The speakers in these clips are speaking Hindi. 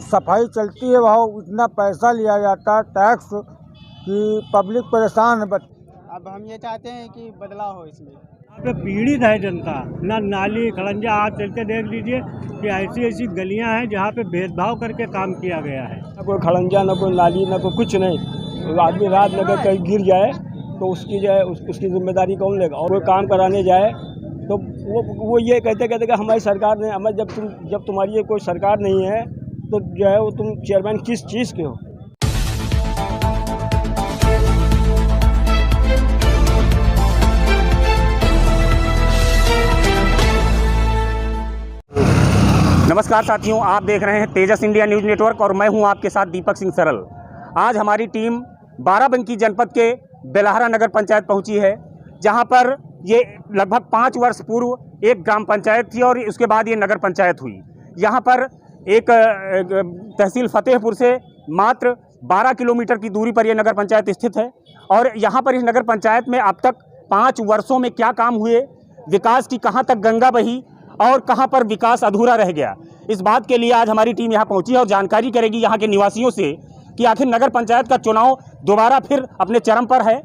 सफाई चलती है वहाँ इतना पैसा लिया जाता है टैक्स कि पब्लिक परेशान है। अब हम ये चाहते हैं कि बदलाव हो इसमें। यहाँ पे पीड़ित है जनता, ना नाली खड़ंजा, आप चल के देख लीजिए कि ऐसी ऐसी गलियाँ हैं जहाँ पे भेदभाव करके काम किया गया है। ना कोई खड़ंजा, ना कोई नाली, ना कोई कुछ नहीं। आदमी रात में अगर कहीं गिर जाए तो उसकी जो है उसकी जिम्मेदारी कौन लेगा। और कोई काम कराने जाए तो वो ये कहते कि हमारी सरकार ने हमें जब तुम्हारी ये कोई सरकार नहीं है तो जो है वो तुम चेयरमैन किस चीज़ के हो। नमस्कार साथियों, आप देख रहे हैं तेजस इंडिया न्यूज़ नेटवर्क और मैं हूं आपके साथ दीपक सिंह सरल। आज हमारी टीम बाराबंकी जनपद के बेलहारा नगर पंचायत पहुंची है, जहां पर ये लगभग 5 वर्ष पूर्व एक ग्राम पंचायत थी और उसके बाद ये नगर पंचायत हुई। यहां पर एक तहसील फतेहपुर से मात्र 12 किलोमीटर की दूरी पर यह नगर पंचायत स्थित है। और यहाँ पर इस नगर पंचायत में अब तक 5 वर्षों में क्या काम हुए, विकास की कहाँ तक गंगा बही और कहां पर विकास अधूरा रह गया, इस बात के लिए आज हमारी टीम यहां पहुंची है और जानकारी करेगी यहां के निवासियों से कि आखिर नगर पंचायत का चुनाव दोबारा फिर अपने चरम पर है।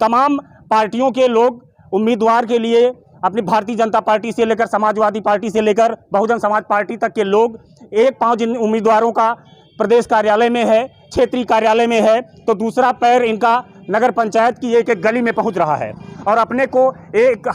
तमाम पार्टियों के लोग उम्मीदवार के लिए अपनी भारतीय जनता पार्टी से लेकर समाजवादी पार्टी से लेकर बहुजन समाज पार्टी तक के लोग एक पांव जिन उम्मीदवारों का प्रदेश कार्यालय में है, क्षेत्रीय कार्यालय में है, तो दूसरा पैर इनका नगर पंचायत की एक गली में पहुंच रहा है और अपने को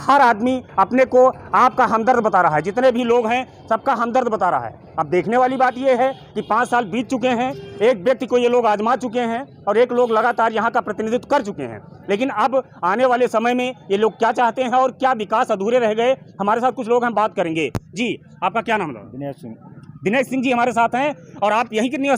हर आदमी अपने को आपका हमदर्द बता रहा है। जितने भी लोग हैं सबका हमदर्द बता रहा है। अब देखने वाली बात यह है कि 5 साल बीत चुके हैं, एक व्यक्ति को ये लोग आजमा चुके हैं और एक लोग लगातार यहाँ का प्रतिनिधित्व कर चुके हैं। लेकिन अब आने वाले समय में ये लोग क्या चाहते हैं और क्या विकास अधूरे रह गए, हमारे साथ कुछ लोग हम बात करेंगे। जी, आपका क्या नाम है? दिनेश सिंह। दिनेश सिंह जी हमारे साथ हैं। और आप यहीं कितनी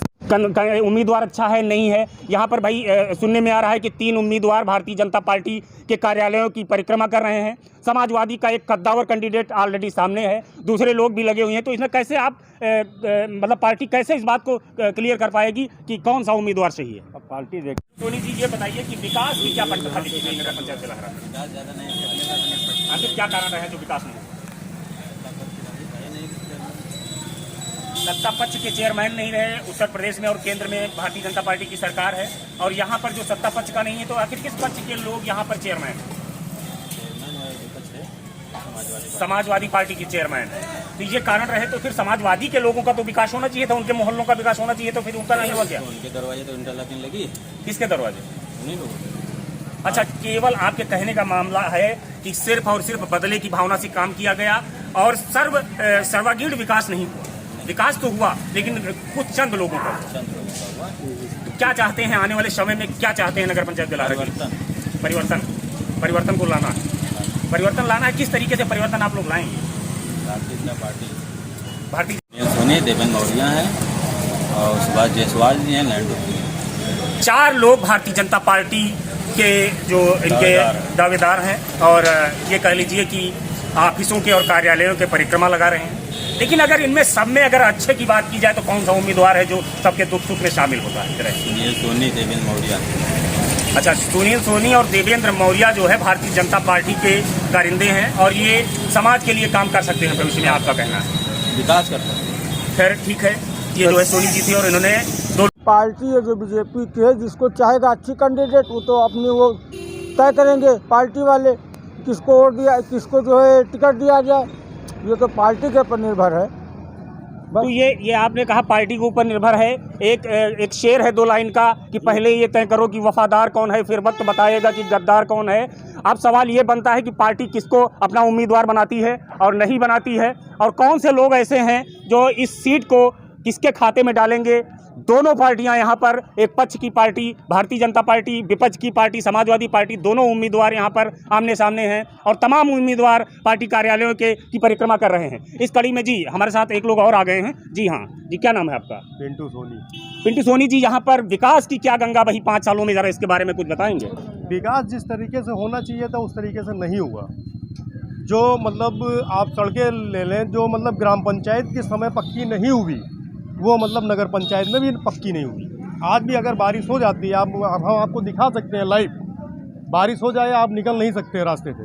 उम्मीदवार अच्छा है नहीं है? यहाँ पर भाई सुनने में आ रहा है कि 3 उम्मीदवार भारतीय जनता पार्टी के कार्यालयों की परिक्रमा कर रहे हैं। समाजवादी का एक कद्दावर कैंडिडेट ऑलरेडी सामने है, दूसरे लोग भी लगे हुए हैं। तो इसमें कैसे आप मतलब पार्टी कैसे इस बात को क्लियर कर पाएगी कि कौन सा उम्मीदवार सही है? अब पार्टी देख। सोनी जी ये बताइए कि विकास की क्या पंडित नगर पंचायत से लग रहा है, आखिर क्या कारण है जो विकास नहीं? सत्ता पक्ष के चेयरमैन नहीं रहे उत्तर प्रदेश में और केंद्र में भारतीय जनता पार्टी की सरकार है, और यहाँ पर जो सत्ता पक्ष का नहीं है तो आखिर किस पक्ष के लोग यहाँ पर चेयरमैन? समाजवादी पार्टी की चेयरमैन है। तो ये कारण रहे तो फिर समाजवादी के लोगों का तो विकास होना चाहिए था, उनके मोहल्लों का विकास होना चाहिए, तो फिर उनका नहीं हुआ क्या? उनके दरवाजे तो इंटरलॉकिंग लगी। किसके दरवाजे? उन्हीं लोगों। अच्छा, केवल आपके कहने का मामला है कि सिर्फ और सिर्फ बदले की भावना से काम किया गया और सर्वागीण विकास नहीं हुआ। विकास तो हुआ लेकिन कुछ चंद लोगों का हुआ। तो क्या चाहते हैं आने वाले समय में, क्या चाहते हैं नगर पंचायत बेलहारा? परिवर्तन को लाना है। परिवर्तन लाना है, किस तरीके से परिवर्तन आप लोग लाएंगे? भारतीय जनता पार्टी भारतीय सोनी, देवेंद्र मौर्य हैं और सुभाष जायसवाल जी हैं। लैंड 4 लोग भारतीय जनता पार्टी के जो इनके दावेदार हैं और ये कह लीजिए कि ऑफिसों के और कार्यालयों के परिक्रमा लगा रहे हैं। लेकिन अगर इनमें सब में अगर अच्छे की बात की जाए तो कौन सा उम्मीदवार है जो सबके दुख सुख में शामिल होता है? सुनील सोनी, देवेंद्र मौर्य। अच्छा, सुनील सोनी और देवेंद्र मौर्य जो है भारतीय जनता पार्टी के कारिंदे हैं और ये समाज के लिए काम कर सकते हैं भविष्य में, आपका कहना है? विकास कर सकते हैं। खैर ठीक है, ये जो है सोनी जी थी और इन्होंने 2 पार्टी है जो बीजेपी की है, जिसको चाहेगा अच्छी कैंडिडेट वो तो अपनी वो तय करेंगे पार्टी वाले, किसको वोट दिया, किसको जो है टिकट दिया जाए, ये तो पार्टी के ऊपर निर्भर है। तो ये आपने कहा पार्टी के ऊपर निर्भर है। एक शेर है 2 लाइन का कि पहले ये तय करो कि वफादार कौन है, फिर वक्त बताएगा कि गद्दार कौन है। अब सवाल ये बनता है कि पार्टी किसको अपना उम्मीदवार बनाती है और नहीं बनाती है, और कौन से लोग ऐसे हैं जो इस सीट को किसके खाते में डालेंगे। दोनों पार्टियां यहाँ पर, एक पक्ष की पार्टी भारतीय जनता पार्टी, विपक्ष की पार्टी समाजवादी पार्टी, दोनों उम्मीदवार यहाँ पर आमने सामने हैं और तमाम उम्मीदवार पार्टी कार्यालयों की परिक्रमा कर रहे हैं। इस कड़ी में जी हमारे साथ एक लोग और आ गए हैं। जी हाँ जी, क्या नाम है आपका? पिंटू सोनी। पिंटू सोनी जी, यहाँ पर विकास की क्या गंगा बही 5 सालों में, जरा इसके बारे में कुछ बताएंगे? विकास जिस तरीके से होना चाहिए था उस तरीके से नहीं हुआ। जो मतलब आप सड़कें ले लें, जो मतलब ग्राम पंचायत के समय पक्की नहीं हुई, वो मतलब नगर पंचायत में भी पक्की नहीं हुई। आज भी अगर बारिश हो जाती है, हम आपको दिखा सकते हैं लाइव, बारिश हो जाए आप निकल नहीं सकते रास्ते से।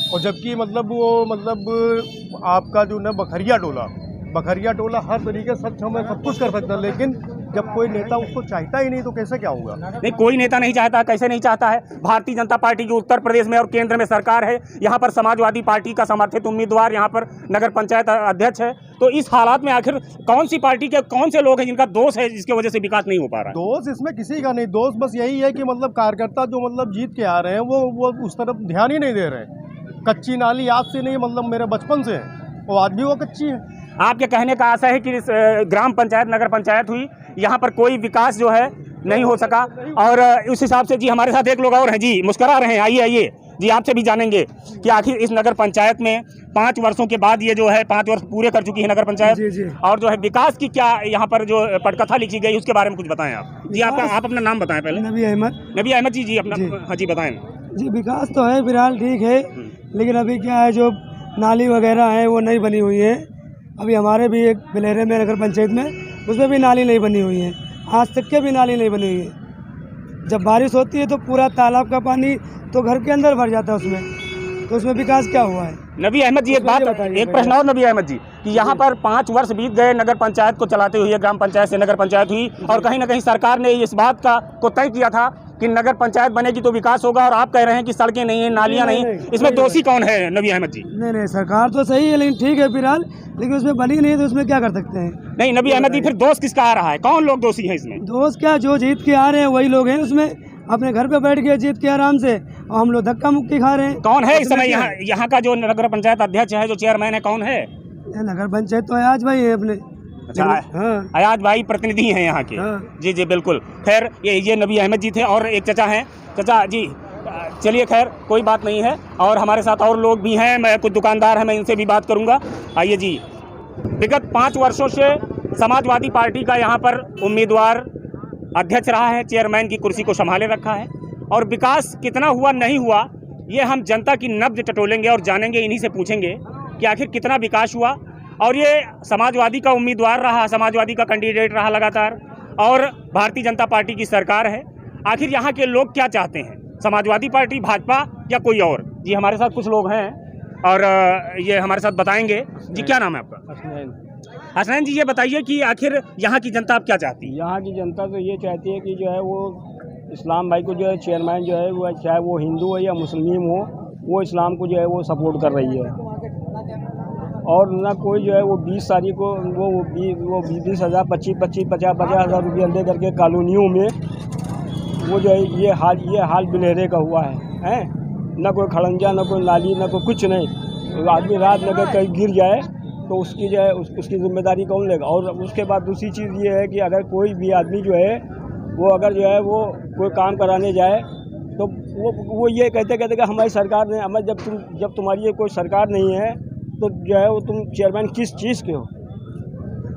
और जबकि मतलब वो मतलब आपका जो न बखरिया टोला बखरिया टोला हर तरीके से सक्षम है, सब कुछ कर सकता है, लेकिन जब कोई नेता उसको चाहता ही नहीं तो कैसे क्या होगा? नहीं, कोई नेता नहीं चाहता, कैसे नहीं चाहता है? भारतीय जनता पार्टी की उत्तर प्रदेश में और केंद्र में सरकार है, यहाँ पर समाजवादी पार्टी का समर्थित उम्मीदवार यहाँ पर नगर पंचायत अध्यक्ष है। तो इस हालात में आखिर कौन सी पार्टी के कौन से लोग हैं जिनका दोष है जिसकी वजह से विकास नहीं हो पा रहा है? दोष इसमें किसी का नहीं, दोष बस यही है कि मतलब कार्यकर्ता जो मतलब जीत के आ रहे हैं वो उस तरफ ध्यान ही नहीं दे रहे हैं। कच्ची नाली आज से नहीं, मतलब मेरे बचपन से है, वो आज भी वो कच्ची है। आपके कहने का आशा है कि इस ग्राम पंचायत नगर पंचायत हुई, यहाँ पर कोई विकास जो है नहीं हो सका, और उस हिसाब से जी हमारे साथ एक लोग और हैं जी, मुस्करा रहे हैं, आइए आइए जी, आपसे भी जानेंगे कि आखिर इस नगर पंचायत में 5 वर्षों के बाद ये जो है 5 वर्ष पूरे कर चुकी है नगर पंचायत, और जो है विकास की क्या यहाँ पर जो पटकथा लिखी गई उसके बारे में कुछ बताएं आप जी। आप अपना नाम बताएं पहले। नबी अहमद जी जी अपना हाँ जी बताएं जी। विकास तो है फिलहाल ठीक है, लेकिन अभी क्या है जो नाली वगैरह है वो नहीं बनी हुई है। अभी हमारे भी एक बिलेरे में नगर पंचायत में उसमें भी नाली नहीं बनी हुई है, आज तक के भी नाली नहीं बनी हुई है। जब बारिश होती है तो पूरा तालाब का पानी तो घर के अंदर भर जाता है उसमें, तो उसमें विकास क्या हुआ है? नबी अहमद जी, एक बात, एक प्रश्न और नबी अहमद जी, कि यहाँ पर 5 वर्ष बीत गए नगर पंचायत को चलाते हुए, ग्राम पंचायत से नगर पंचायत हुई, और कहीं ना कहीं सरकार ने इस बात को तय किया था कि नगर पंचायत बनेगी तो विकास होगा, और आप कह रहे हैं कि सड़कें नहीं है, नालियाँ नहीं, इसमें दोषी कौन है नबी अहमद जी? नहीं, सरकार तो सही है, लेकिन ठीक है फिलहाल, लेकिन उसमें बनी नहीं है तो उसमें क्या कर सकते हैं? नहीं नबी अहमद जी, फिर दोष किसका आ रहा है? कौन लोग दोषी हैं इसमें? दोस्त क्या, जो जीत के आ रहे हैं वही लोग हैं उसमें, अपने घर पे बैठ के जीत के आराम से, और हम लोग धक्का मुक्की खा रहे हैं। कौन है इस समय यहाँ का जो नगर पंचायत अध्यक्ष है, जो चेयरमैन है, कौन है? नगर पंचायत तो अयाज भाई है अपने। अच्छा, हाँ। अयाज भाई प्रतिनिधि हैं यहाँ के। हाँ। जी जी बिल्कुल। खैर ये नबी अहमद जी थे, और एक चचा हैं। चचा जी चलिए, खैर कोई बात नहीं है, और हमारे साथ और लोग भी हैं, मैं कुछ दुकानदार हैं, मैं इनसे भी बात करूँगा। आइए जी, विगत 5 वर्षों से समाजवादी पार्टी का यहाँ पर उम्मीदवार अध्यक्ष रहा है, चेयरमैन की कुर्सी को संभाले रखा है, और विकास कितना हुआ नहीं हुआ ये हम जनता की नब्ज टटोलेंगे और जानेंगे, इन्हीं से पूछेंगे कि आखिर कितना विकास हुआ। और ये समाजवादी का उम्मीदवार रहा, समाजवादी का कैंडिडेट रहा लगातार, और भारतीय जनता पार्टी की सरकार है। आखिर यहाँ के लोग क्या चाहते हैं, समाजवादी पार्टी, भाजपा या कोई और? जी हमारे साथ कुछ लोग हैं और ये हमारे साथ बताएंगे। जी क्या नाम है आपका? हसनैन जी, ये बताइए कि आखिर यहाँ की जनता अब क्या चाहती है? यहाँ की जनता तो ये चाहती है कि जो है वो इस्लाम भाई को जो है चेयरमैन जो है वो, चाहे वो हिंदू हो या मुस्लिम हो, वो इस्लाम को जो है वो सपोर्ट कर रही है। और ना कोई जो है वो 20 तारीख को वो 20,000 50,000 रुपया ले करके कॉलोनियों में वो जो है ये हाल बिलेरे का हुआ है। ना कोई खड़ंजा, ना कोई नाली, ना कोई कुछ नहीं। आदमी रात में अगर कहीं गिर जाए तो उसकी जो है उसकी जिम्मेदारी कौन लेगा? और उसके बाद दूसरी चीज़ ये है कि अगर कोई भी आदमी जो है वो अगर जो है वो कोई काम कराने जाए तो वो ये कहते कि हमारी सरकार ने हमें, जब तुम्हारी ये कोई सरकार नहीं है तो जो है वो तुम चेयरमैन किस चीज़ के हो?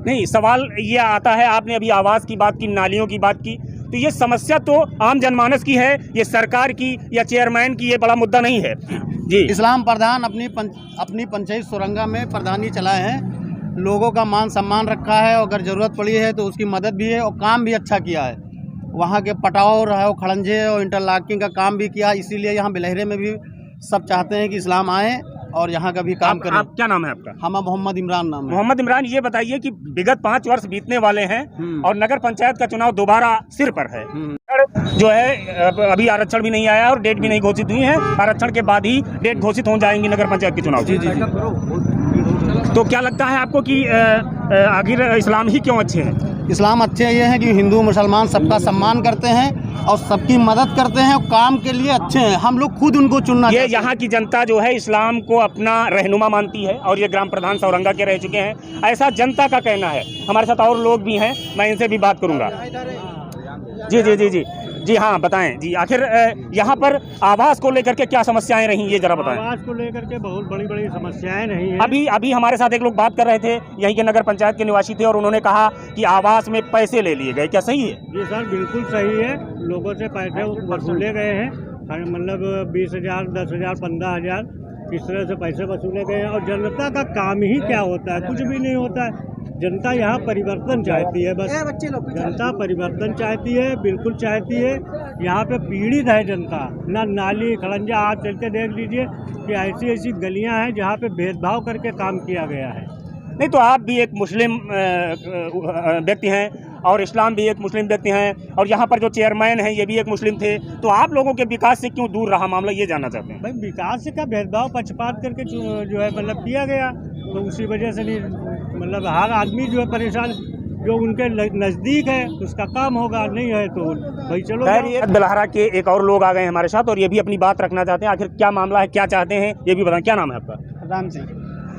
नहीं, सवाल ये आता है, आपने अभी आवास की बात की, नालियों की बात की, तो ये समस्या तो आम जनमानस की है, ये सरकार की या चेयरमैन की ये बड़ा मुद्दा नहीं है। जी, इस्लाम प्रधान अपनी पंचायत सुरंगा में प्रधानी चलाए हैं, लोगों का मान सम्मान रखा है, और अगर ज़रूरत पड़ी है तो उसकी मदद भी है, और काम भी अच्छा किया है। वहाँ के पटाव रहे, खड़ंजे और इंटरलॉकिंग का काम भी किया, इसीलिए यहाँ बिलहरे में भी सब चाहते हैं कि इस्लाम आए और यहाँ का भी काम करें। आप क्या नाम है आपका? हमारा मोहम्मद इमरान नाम है। मोहम्मद इमरान, ये बताइए कि विगत 5 वर्ष बीतने वाले हैं और नगर पंचायत का चुनाव दोबारा सिर पर है, जो है अभी आरक्षण भी नहीं आया और डेट भी नहीं घोषित हुई है, आरक्षण के बाद ही डेट घोषित हो जाएंगी नगर पंचायत के चुनाव। तो क्या लगता है आपको कि आखिर इस्लाम ही क्यों अच्छे हैं? इस्लाम अच्छे ये हैं कि हिंदू मुसलमान सबका सम्मान करते हैं और सबकी मदद करते हैं, और काम के लिए अच्छे हैं। हम लोग खुद उनको चुनना। ये यहाँ की जनता जो है इस्लाम को अपना रहनुमा मानती है, और ये ग्राम प्रधान सौरंगा के रह चुके हैं, ऐसा जनता का कहना है। हमारे साथ और लोग भी हैं, मैं इनसे भी बात करूँगा। जी जी जी जी जी हाँ बताएं जी, आखिर यहाँ पर आवास को लेकर के क्या समस्याएं रही, ये जरा बताएं। आवास को लेकर के बहुत बड़ी बड़ी समस्याएं नहीं है। अभी हमारे साथ एक लोग बात कर रहे थे, यहीं के नगर पंचायत के निवासी थे, और उन्होंने कहा कि आवास में पैसे ले लिए गए, क्या सही है? जी सर, बिल्कुल सही है। लोगों से पैसे वसूले गए हैं, मतलब 20,000, 10,000, 15,000 इस तरह से पैसे वसूले गए हैं। और जनता का काम ही क्या होता है? कुछ भी नहीं होता है। जनता यहाँ परिवर्तन चाहती है, बस जनता परिवर्तन चाहती है, बिल्कुल चाहती है। यहाँ पे पीड़ित है जनता, ना नाली खड़ंजा, आप चल के देख लीजिए कि ऐसी गलियाँ हैं जहाँ पे भेदभाव करके काम किया गया है। नहीं तो आप भी एक मुस्लिम व्यक्ति हैं और इस्लाम भी एक मुस्लिम व्यक्ति हैं और यहाँ पर जो चेयरमैन हैं ये भी एक मुस्लिम थे, तो आप लोगों के विकास से क्यों दूर रहा मामला, ये जानना चाहते हैं। भाई विकास का भेदभाव पक्षपात करके जो है मतलब किया गया, तो उसी वजह से नहीं मतलब हर आदमी जो है परेशान, जो उनके नज़दीक है उसका काम होगा, नहीं है तो भाई चलो। ये बेलहरा के एक और लोग आ गए हैं हमारे साथ और ये भी अपनी बात रखना चाहते हैं। आखिर क्या मामला है, क्या चाहते हैं, ये भी बताएं। क्या नाम है आपका?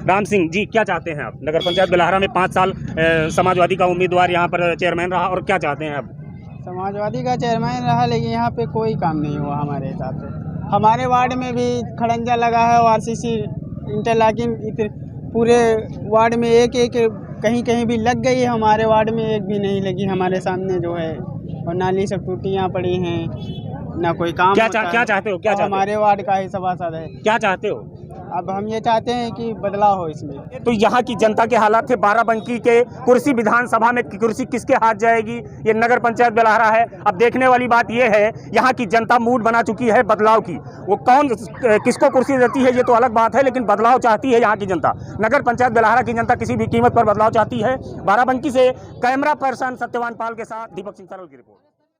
राम सिंह जी, क्या चाहते हैं आप? नगर पंचायत बेलहरा में 5 साल समाजवादी का उम्मीदवार यहाँ पर चेयरमैन रहा, और क्या चाहते हैं आप? समाजवादी का चेयरमैन रहा, लेकिन यहाँ पे कोई काम नहीं हुआ हमारे हिसाब से। हमारे वार्ड में भी खड़ंजा लगा है और RCC इंटरलॉकिंग पूरे वार्ड में एक कहीं कहीं भी लग गई है, हमारे वार्ड में एक भी नहीं लगी हमारे सामने जो है, और नाली सब टूटियाँ पड़ी हैं, ना कोई काम। क्या चाहते हो? क्या हमारे वार्ड का ही सभासद है। क्या चाहते हो? अब हम ये चाहते हैं कि बदलाव हो इसमें। तो यहाँ की जनता के हालात थे, बाराबंकी के कुर्सी विधानसभा में कुर्सी किसके हाथ जाएगी, ये नगर पंचायत बेलहरा है। अब देखने वाली बात ये है, यहाँ की जनता मूड बना चुकी है बदलाव की। वो कौन किसको कुर्सी देती है ये तो अलग बात है, लेकिन बदलाव चाहती है यहाँ की जनता। नगर पंचायत बेलहरा की जनता किसी भी कीमत पर बदलाव चाहती है। बाराबंकी से कैमरा पर्सन सत्यवान पाल के साथ दीपक सिंह सरल की रिपोर्ट।